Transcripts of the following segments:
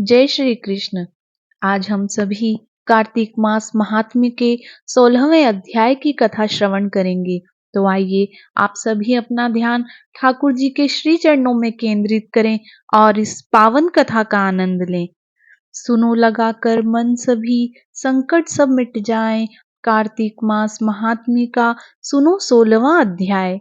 जय श्री कृष्ण। आज हम सभी कार्तिक मास महात्म्य के 16वें अध्याय की कथा श्रवण करेंगे। तो आइए आप सभी अपना ध्यान ठाकुर जी के श्री चरणों में केंद्रित करें और इस पावन कथा का आनंद लें। सुनो लगाकर मन सभी, संकट सब मिट जाएं। कार्तिक मास महात्म्य का सुनो 16वां अध्याय।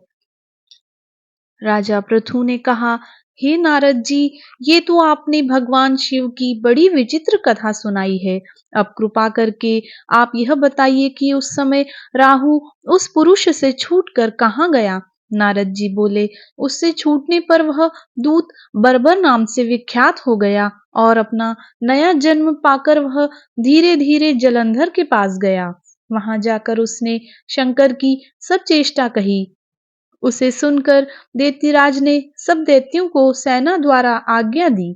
राजा पृथु ने कहा, हे नारद जी, ये तो आपने भगवान शिव की बड़ी विचित्र कथा सुनाई है। अब कृपा करके आप यह बताइए कि उस समय राहु उस पुरुष से छूटकर कहाँ गया। नारद जी बोले, उससे छूटने पर वह दूत बर्बर नाम से विख्यात हो गया और अपना नया जन्म पाकर वह धीरे धीरे जलंधर के पास गया। वहां जाकर उसने शंकर की सब चेष्टा कही। उसे सुनकर दैत्यराज ने सब दैत्यों को सेना द्वारा आज्ञा दी।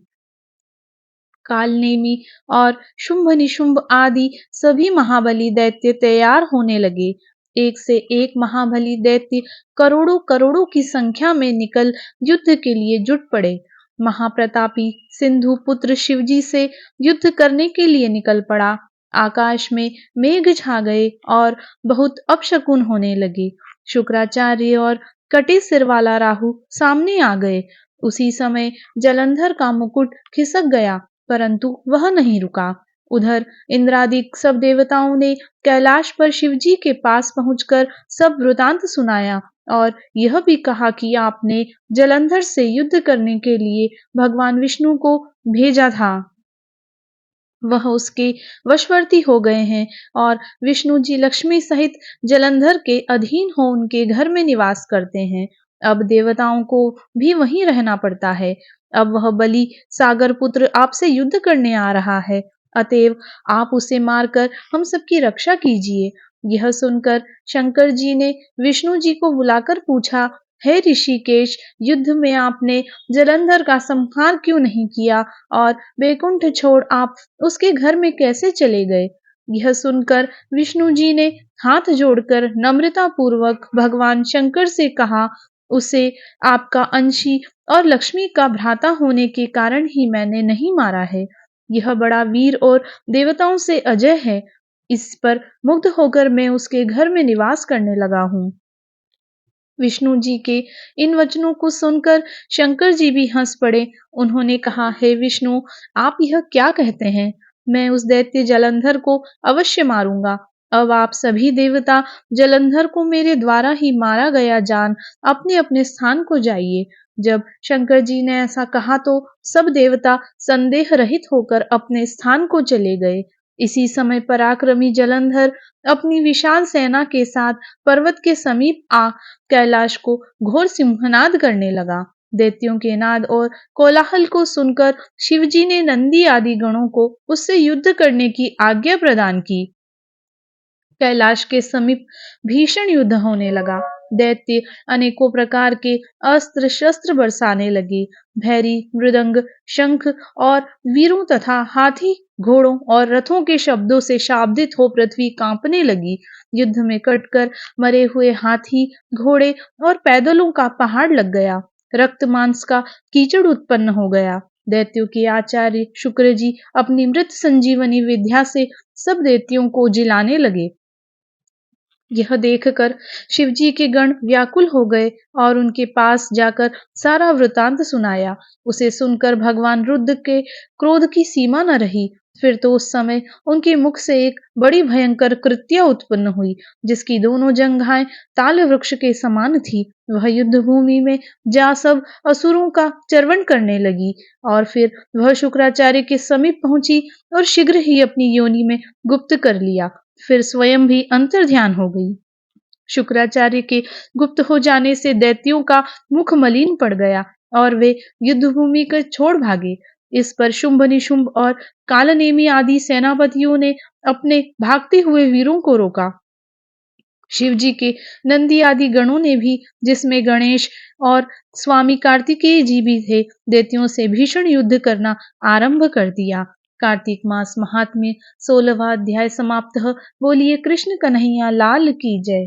कालनेमी और शुंभ निशुंभ आदि सभी महाबली दैत्य तैयार होने लगे। एक से एक महाबली दैत्य करोड़ों करोड़ों की संख्या में निकल युद्ध के लिए जुट पड़े। महाप्रतापी सिंधु पुत्र शिवजी से युद्ध करने के लिए निकल पड़ा। आकाश में मेघ छा गए और बहुत अपशकुन होने लगे। शुक्राचार्य और कटे सिर वाला राहु सामने आ गए। उसी समय जलंधर का मुकुट खिसक गया, परंतु वह नहीं रुका। उधर इंद्रादिक सब देवताओं ने कैलाश पर शिवजी के पास पहुंचकर सब वृतांत सुनाया और यह भी कहा कि आपने जलंधर से युद्ध करने के लिए भगवान विष्णु को भेजा था। वह उसके वशवर्ती हो गए हैं और विष्णु जी लक्ष्मी सहित जलंधर के अधीन हो उनके घर में निवास करते हैं। अब देवताओं को भी वहीं रहना पड़ता है। अब वह बलि सागर पुत्र आपसे युद्ध करने आ रहा है, अतएव आप उसे मारकर हम सबकी रक्षा कीजिए। यह सुनकर शंकर जी ने विष्णु जी को बुलाकर पूछा, हे ऋषिकेश, युद्ध में आपने जलंधर का संहार क्यों नहीं किया और बैकुंठ छोड़ आप उसके घर में कैसे चले गए। यह सुनकर विष्णु जी ने हाथ जोड़कर नम्रता पूर्वक भगवान शंकर से कहा, उसे आपका अंशी और लक्ष्मी का भ्राता होने के कारण ही मैंने नहीं मारा है। यह बड़ा वीर और देवताओं से अजय है। इस पर मुग्ध होकर मैं उसके घर में निवास करने लगा हूँ। विष्णु जी के इन वचनों को सुनकर शंकर जी भी हंस पड़े। उन्होंने कहा, हे विष्णु, आप यह क्या कहते हैं। मैं उस दैत्य जलंधर को अवश्य मारूंगा। अब आप सभी देवता जलंधर को मेरे द्वारा ही मारा गया जान अपने अपने स्थान को जाइए। जब शंकर जी ने ऐसा कहा तो सब देवता संदेह रहित होकर अपने स्थान को चले गए। इसी समय पराक्रमी जलंधर अपनी विशाल सेना के साथ पर्वत के समीप आ कैलाश को घोर सिंहनाद करने लगा। दैत्यों के नाद और कोलाहल को सुनकर शिवजी ने नंदी आदि गणों को उससे युद्ध करने की आज्ञा प्रदान की। कैलाश के समीप भीषण युद्ध होने लगा। दैत्य अनेकों प्रकार के अस्त्र शस्त्र बरसाने लगे। भैरी मृदंग शंख और वीरों तथा हाथी घोड़ों और रथों के शब्दों से शाब्दित हो पृथ्वी कांपने लगी। युद्ध में कटकर मरे हुए हाथी घोड़े और पैदलों का पहाड़ लग गया। रक्त मांस का कीचड़ उत्पन्न हो गया। दैत्यों के आचार्य शुक्र जी अपनी मृत संजीवनी विद्या से सब दैत्यों को जिलाने लगे। यह देखकर शिवजी के गण व्याकुल हो गए और उनके पास जाकर सारा वृतांत सुनाया। उसे सुनकर भगवान रुद्र के क्रोध की सीमा न रही। फिर तो उस समय उनके मुख से एक बड़ी भयंकर कृत्या उत्पन्न हुई, जिसकी दोनों जंघाएं ताल वृक्ष के समान थी। वह युद्ध भूमि में जा सब असुरों का चर्वण करने लगी और फिर वह शुक्राचार्य के समीप पहुंची और शीघ्र ही अपनी योनि में गुप्त कर लिया। फिर स्वयं भी अंतर ध्यान हो गई। शुक्राचार्य के गुप्त हो जाने से दैत्यों का मुख मलिन पड़ गया और वे युद्ध भूमि को छोड़ भागे। इस पर शुंभ निशुंभ और कालनेमी आदि सेनापतियों ने अपने भागते हुए वीरों को रोका। शिवजी के नंदी आदि गणों ने भी, जिसमें गणेश और स्वामी कार्तिकेय जी भी थे, दैत्यों से भीषण युद्ध करना आरंभ कर दिया। कार्तिक मास महात्म्य 16वां अध्याय समाप्त। बोलिए कृष्ण कन्हैया लाल की जय।